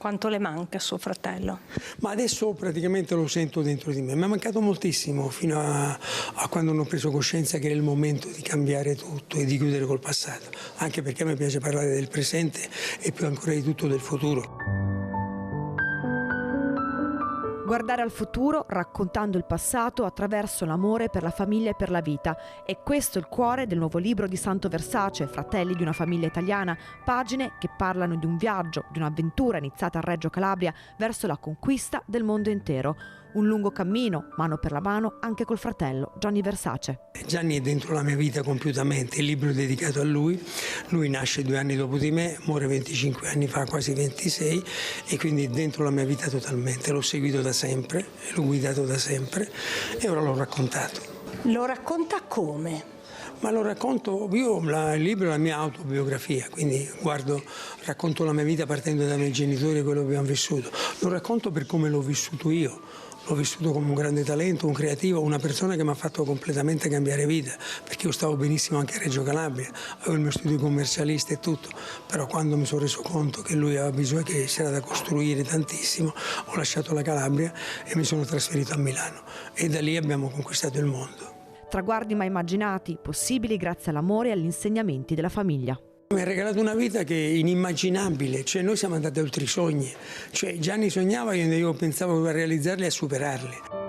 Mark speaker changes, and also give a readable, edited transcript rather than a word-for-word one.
Speaker 1: Quanto le manca suo fratello?
Speaker 2: Ma adesso praticamente lo sento dentro di me. Mi è mancato moltissimo fino a quando non ho preso coscienza che era il momento di cambiare tutto e di chiudere col passato. Anche perché mi piace parlare del presente e più ancora di tutto del futuro.
Speaker 3: Guardare al futuro raccontando il passato attraverso l'amore per la famiglia e per la vita. E questo è il cuore del nuovo libro di Santo Versace, Fratelli di una famiglia italiana, pagine che parlano di un viaggio, di un'avventura iniziata a Reggio Calabria verso la conquista del mondo intero. Un lungo cammino, mano per la mano, anche col fratello Gianni Versace.
Speaker 2: Gianni è dentro la mia vita compiutamente, il libro è dedicato a lui. Lui nasce 2 anni dopo di me, muore 25 anni fa, quasi 26, e quindi è dentro la mia vita totalmente. L'ho seguito da sempre, l'ho guidato da sempre e ora l'ho raccontato.
Speaker 1: Lo racconta come?
Speaker 2: Ma lo racconto, il libro è la mia autobiografia, quindi racconto la mia vita partendo dai miei genitori e quello che abbiamo vissuto. Lo racconto per come l'ho vissuto io. L'ho vissuto come un grande talento, un creativo, una persona che mi ha fatto completamente cambiare vita, perché io stavo benissimo anche a Reggio Calabria, avevo il mio studio commercialista e tutto, però quando mi sono reso conto che lui aveva bisogno, che c'era da costruire tantissimo, ho lasciato la Calabria e mi sono trasferito a Milano e da lì abbiamo conquistato il mondo.
Speaker 3: Traguardi mai immaginati, possibili grazie all'amore e agli insegnamenti della famiglia.
Speaker 2: Mi ha regalato una vita che è inimmaginabile, cioè noi siamo andati oltre i sogni, cioè Gianni sognava, io pensavo a realizzarli e a superarli.